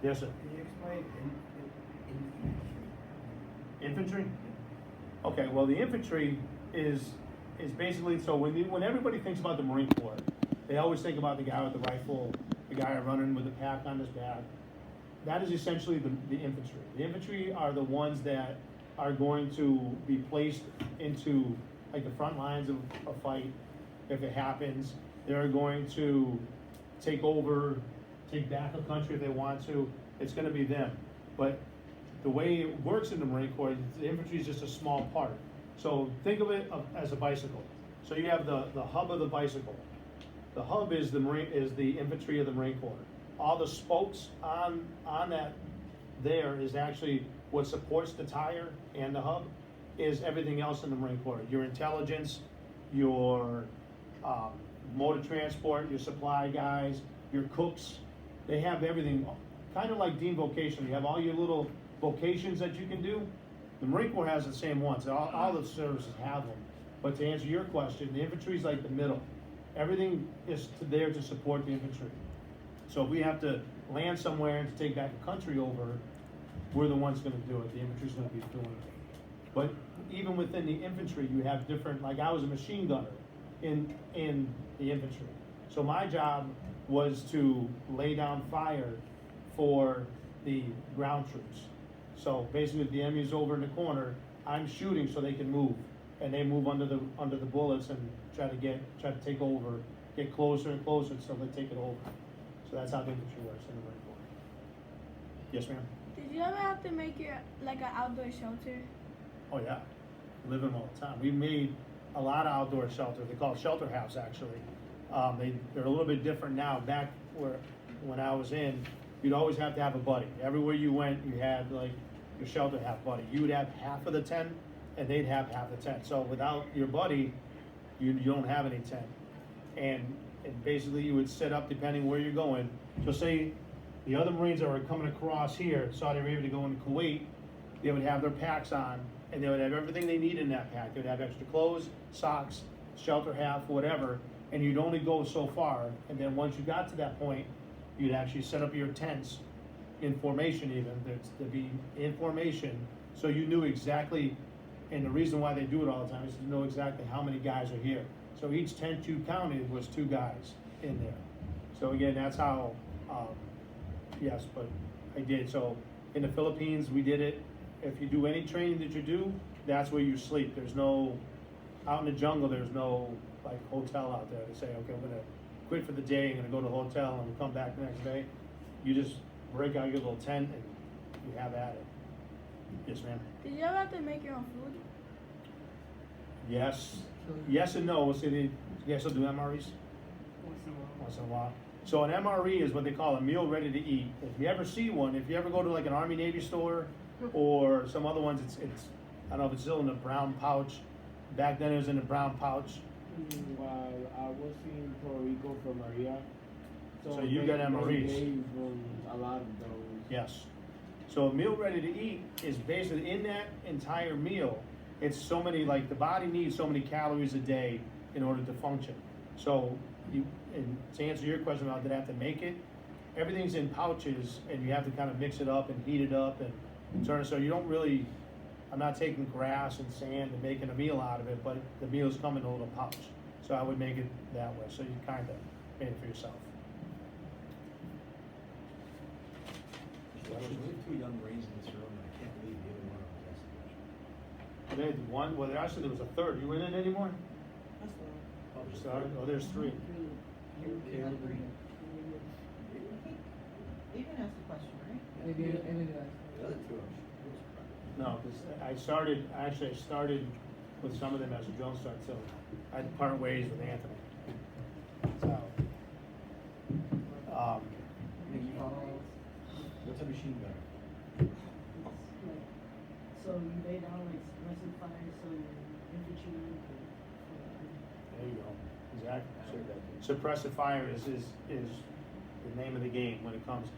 Yes, sir. Can you explain Infantry? Okay, well, the infantry is basically, so when everybody thinks about the Marine Corps, they always think about the guy with the rifle, the guy running with the pack on his back. That is essentially the infantry. The infantry are the ones that are going to be placed into like the front lines of a fight if it happens. They're going to take over, take back a country if they want to. It's going to be them. But the way it works in the Marine Corps, the infantry is just a small part. So think of it as a bicycle. So you have the hub of the bicycle. The hub is the infantry of the Marine Corps. All the spokes on that there is actually what supports the tire and the hub is everything else in the Marine Corps. Your intelligence, your motor transport, your supply guys, your cooks. They have everything, kind of like Dean Vocation. You have all your little vocations that you can do. The Marine Corps has the same ones. All the services have them. But to answer your question, the infantry is like the middle. Everything is there to support the infantry. So if we have to land somewhere and to take back a country over, we're the ones going to do it. The infantry's going to be doing it. But even within the infantry, you have different. Like I was a machine gunner in the infantry. So my job was to lay down fire for the ground troops. So basically, if the enemy is over in the corner, I'm shooting so they can move, and they move under the bullets and try to take over, get closer and closer until they take it over. So that's how the infantry works in the Marine Corps. Yes, ma'am. Did you ever have to make your like an outdoor shelter? Oh yeah, live in them all the time. We made a lot of outdoor shelters. They call it shelter house actually. They're a little bit different now. Back when I was in, you'd always have to have a buddy. Everywhere you went, you had like your shelter house buddy. You would have half of the tent, and they'd have half the tent. So without your buddy, you don't have any tent. And basically you would set up depending where you're going. So say the other Marines that were coming across here, Saudi Arabia to go into Kuwait, they would have their packs on, and they would have everything they need in that pack. They would have extra clothes, socks, shelter half, whatever, and you'd only go so far. And then once you got to that point, you'd actually set up your tents in formation even. There'd be in formation, so you knew exactly, and the reason why they do it all the time is to know exactly how many guys are here. So each tent you counted was 2 guys in there. So again, that's how, yes, but I did. So in the Philippines, we did it. If you do any training that you do, that's where you sleep. There's no, out in the jungle, there's no like hotel out there to say, okay, I'm gonna quit for the day, I'm gonna go to the hotel and come back the next day. You just break out your little tent and you have at it. Yes, ma'am. Did you ever have to make your own food? Yes and no. You guys still do MREs? Once in a while. So an MRE is what they call a meal ready to eat. If you ever see one, if you ever go to like an Army Navy store or some other ones, it's I don't know if it's still in the brown pouch. Back then it was in the brown pouch. While I was in Puerto Rico for Maria, So you got they MREs. gave a lot of those. Yes. So a meal ready to eat is basically in that entire meal. It's so many, like the body needs so many calories a day in order to function. So and to answer your question about did I have to make it, everything's in pouches and you have to kind of mix it up and heat it up and turn it. So you don't really, I'm not taking grass and sand and making a meal out of it, but the meals come in a little pouch. So I would make it that way. So you kind of made it for yourself. There's only 2 young Marines in this room, and I can't believe the other one of them asked the question. They had one, well, actually there was a third. You in it anymore? Oh, there's a Sorry? third? Oh, there's 3. Caleb Green. You can ask the question, right? The other 2 are. No, because I started with some of them as a drill instructor, so I had to part ways with Anthony. So, What's a machine gunner? So you lay down like suppressive fire, so your infantry. there you go, exactly. Suppressive fire is the name of the game when it comes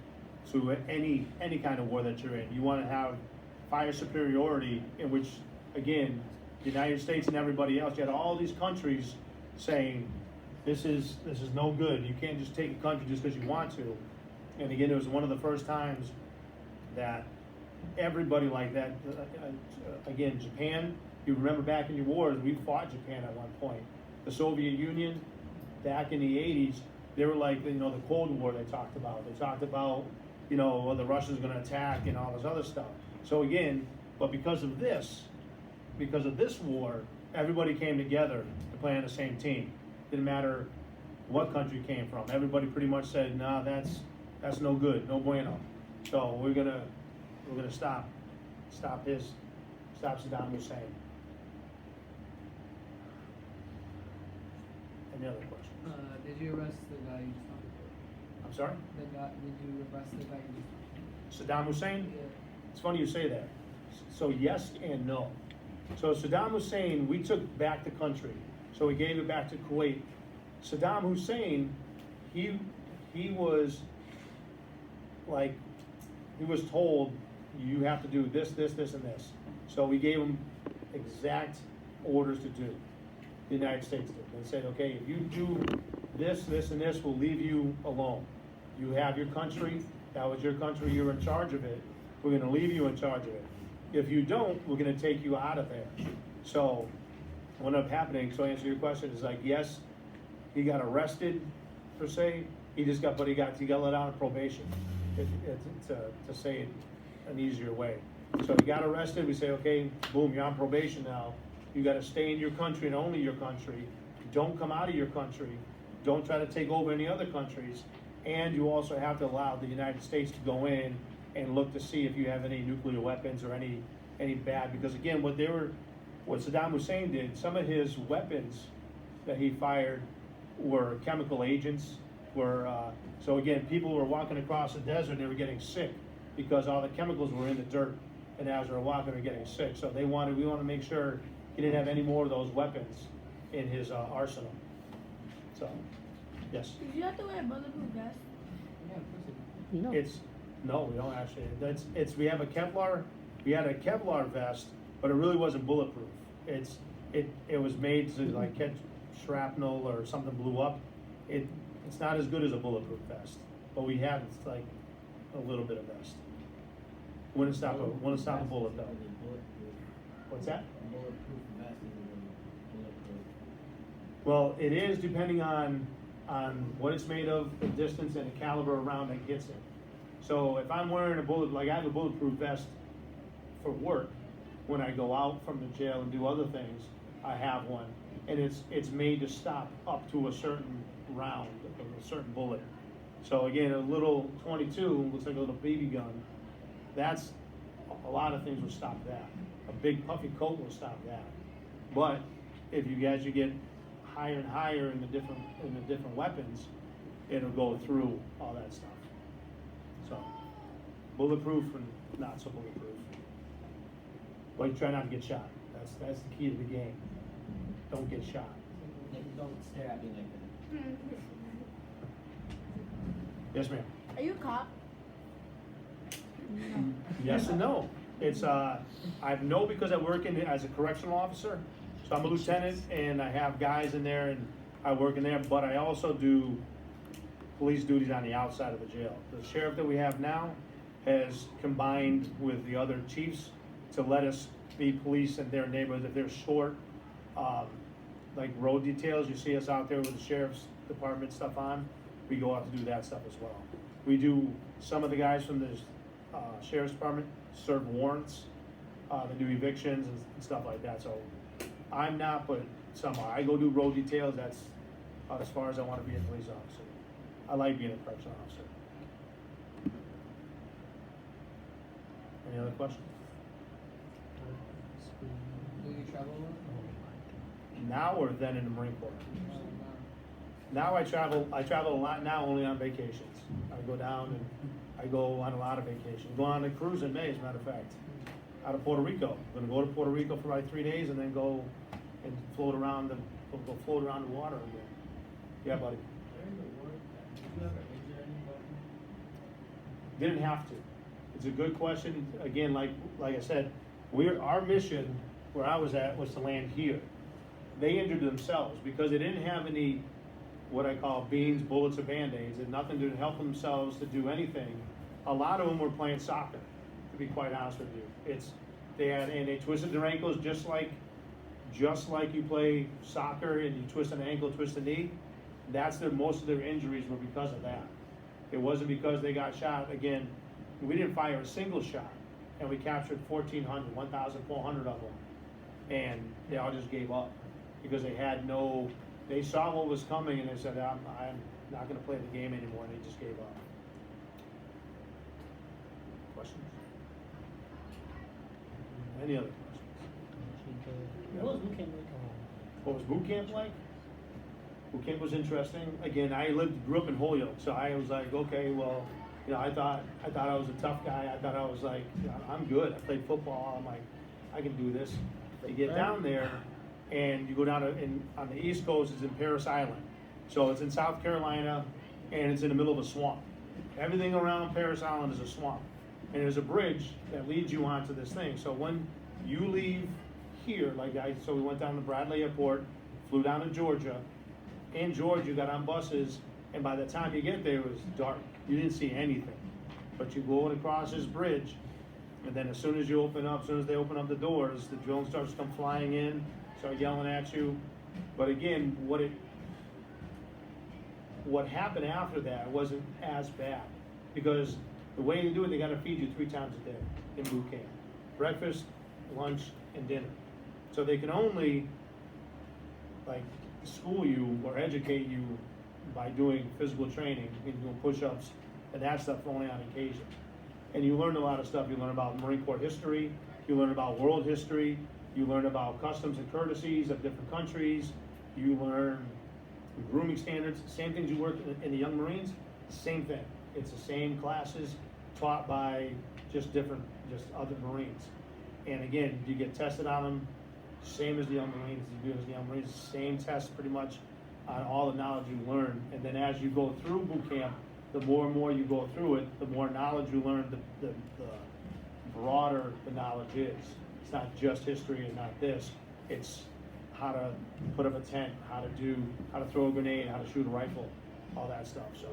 to any kind of war that you're in. You want to have fire superiority, in which, again, the United States and everybody else, you had all these countries saying, this is no good. You can't just take a country just because you want to. And again, it was one of the first times that everybody like that, again, Japan, you remember back in your wars, we fought Japan at one point. The Soviet Union, back in the 80s, they were like, the Cold War they talked about. They talked about, well, the Russians are gonna attack and all this other stuff. So again, but because of this war, everybody came together to play on the same team. Didn't matter what country you came from. Everybody pretty much said, nah, that's no good, no bueno. So we're gonna stop Saddam Hussein. Any other questions? Did you arrest the guy you just talked I'm sorry? about? Did you arrest the guy you just Saddam Hussein? talked about? It's funny you say that. So yes and no. So Saddam Hussein, we took back the country. So we gave it back to Kuwait. Saddam Hussein, he was like, he was told, you have to do this, this, this, and this. So we gave him exact orders to do. The United States did. They said, okay, if you do this, this, and this, we'll leave you alone. You have your country, that was your country, you're in charge of it. We're gonna leave you in charge of it. If you don't, we're gonna take you out of there. So what ended up happening, so to answer your question, is like, yes, he got arrested per se, he got let out on probation, to say it an easier way. So he got arrested, we say, okay, boom, you're on probation now. You gotta stay in your country and only your country. Don't come out of your country. Don't try to take over any other countries. And you also have to allow the United States to go in and look to see if you have any nuclear weapons or any bad, because again, what Saddam Hussein did, some of his weapons that he fired were chemical agents, so again, people were walking across the desert and they were getting sick because all the chemicals were in the dirt, and as they were walking, they're getting sick. So we want to make sure he didn't have any more of those weapons in his arsenal. So, yes. Did you have to wear a bulletproof vest? Yeah, of course it did. No, we don't actually. We had a Kevlar vest, but it really wasn't bulletproof. It was made to like catch shrapnel or something blew up. It's not as good as a bulletproof vest, but we had like a little bit of vest. Wouldn't stop a bullet though. What's that? Bulletproof vest isn't bulletproof. Well, it is depending on what it's made of, the distance and the caliber of round that hits it. So if I'm wearing I have a bulletproof vest for work, when I go out from the jail and do other things, I have one. And it's made to stop up to a certain round, a certain bullet. So again, a little 22 looks like a little BB gun. That's, a lot of things will stop that. A big puffy coat will stop that. But as you get higher and higher in the different weapons, it'll go through all that stuff. So bulletproof and not so bulletproof. But you try not to get shot. That's the key to the game. Don't get shot. Don't stare at me like that. Yes, ma'am. Are you a cop? Yes and no. It's I know because I work as a correctional officer, so I'm a lieutenant and I have guys in there and I work in there, but I also do police duties on the outside of the jail. The sheriff that we have now has combined with the other chiefs to let us be police in their neighborhoods. If they're short, like road details, you see us out there with the sheriff's department stuff on, we go out to do that stuff as well. We do, some of the guys from the sheriff's department serve warrants, they do evictions and stuff like that. So I'm not, but somehow I go do road details. That's as far as I want to be a police officer. I like being a correctional officer. Any other questions? Do you travel a lot? Now or then in the Marine Corps? No. Now I travel a lot now, only on vacations. I go down and I go on a lot of vacations. Go on a cruise in May, as a matter of fact, out of Puerto Rico. I'm gonna go to Puerto Rico for like 3 days and then go and float around the water again. Yeah, buddy. During the war, did you ever injure anybody? Didn't have to. It's a good question. Again, like I said, our mission where I was at was to land here. They injured themselves because they didn't have any what I call beans, bullets, or Band-Aids, and nothing to help themselves to do anything. A lot of them were playing soccer, to be quite honest with you. They twisted their ankles just like you play soccer and you twist an ankle, twist a knee. Most of their injuries were because of that. It wasn't because they got shot. Again, we didn't fire a single shot, and we captured 1,400 of them, and they all just gave up because they saw what was coming and they said, I'm not going to play the game anymore, and they just gave up. Questions? Any other questions? What was boot camp like? What was boot camp like? Boot camp was interesting. Again, grew up in Holyoke, so I was like, okay, well, you know, I thought I was a tough guy. I thought I was like, you know, I'm good. I played football. I'm like, I can do this. You get down there, and you go down on the East Coast. It's in Parris Island, so it's in South Carolina, and it's in the middle of a swamp. Everything around Parris Island is a swamp, and there's a bridge that leads you onto this thing. So when you leave here, so we went down to Bradley Airport, flew down to Georgia. In Georgia, you got on buses, and by the time you get there, it was dark. You didn't see anything. But you go across this bridge, and then as soon as they open up the doors, the drone starts to come flying in, start yelling at you. But again, what happened after that wasn't as bad, because the way they do it, they got to feed you 3 times a day in boot camp: breakfast, lunch, and dinner. So they can only school you or educate you by doing physical training and doing push-ups and that stuff only on occasion. And you learn a lot of stuff. You learn about Marine Corps history, you learn about world history, you learn about customs and courtesies of different countries, you learn grooming standards, same things you work in the Young Marines, same thing. It's the same classes taught by just other Marines. And again, you get tested on them, same as the Young Marines, you do as the Young Marines, same test pretty much on all the knowledge you learn. And then as you go through boot camp, the more and more you go through it, the more knowledge you learn, the broader the knowledge is. It's not just history and not this. It's how to put up a tent, how to throw a grenade, how to shoot a rifle, all that stuff. So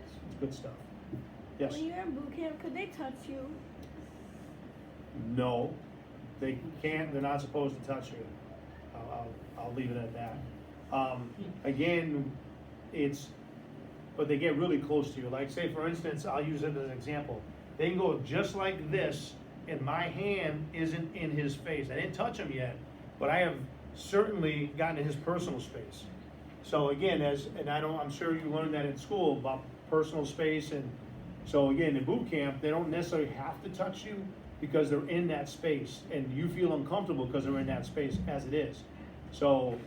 it's good stuff. Yes? When you're in boot camp, could they touch you? No, they can't. They're not supposed to touch you. I'll leave it at that. Again, but they get really close to you. Like, say for instance, I'll use it as an example. They can go just like this, and my hand isn't in his face. I didn't touch him yet, but I have certainly gotten in his personal space. So again, I'm sure you learned that in school about personal space, and so again, in boot camp, they don't necessarily have to touch you because they're in that space, and you feel uncomfortable because they're in that space as it is. So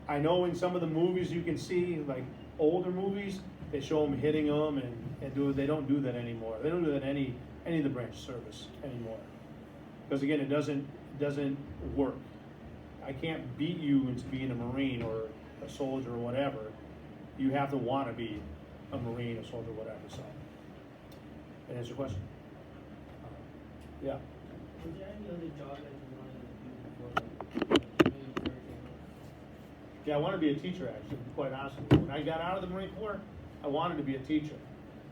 I know in some of the movies you can see, like older movies, they show them hitting them they don't do that anymore. They don't do that in any of the branch service anymore. Because again, it doesn't work. I can't beat you into being a Marine or a soldier or whatever. You have to want to be a Marine, a soldier, whatever. So, that answer your question? Yeah. Was there any other job that you wanted to do before? Yeah, I wanted to be a teacher, actually, to be quite honest with you. When I got out of the Marine Corps, I wanted to be a teacher.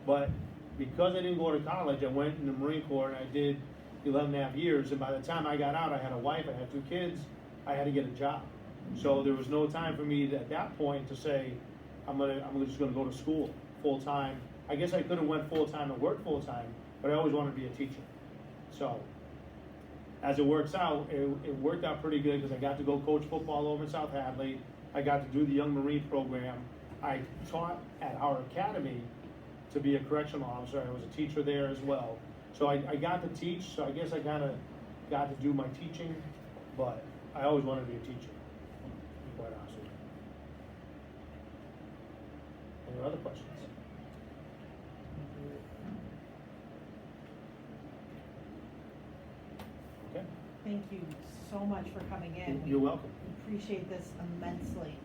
But because I didn't go to college, I went in the Marine Corps and I did 11 and a half years. And by the time I got out, I had a wife, I had 2 kids, I had to get a job. So there was no time for me at that point to say, I'm just gonna go to school full time. I guess I could have went full time and worked full time, but I always wanted to be a teacher. So as it works out, it worked out pretty good because I got to go coach football over in South Hadley. I got to do the Young Marine program. I taught at our academy to be a correctional officer. I was a teacher there as well. So I got to teach, so I guess I kind of got to do my teaching, but I always wanted to be a teacher, to be quite honest with you. Any other questions? Okay. Thank you so much for coming in. You're welcome. We appreciate this immensely.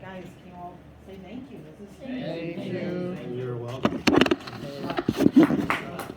Guys, can you all say thank you? This is Thank you. You're welcome. Thank you.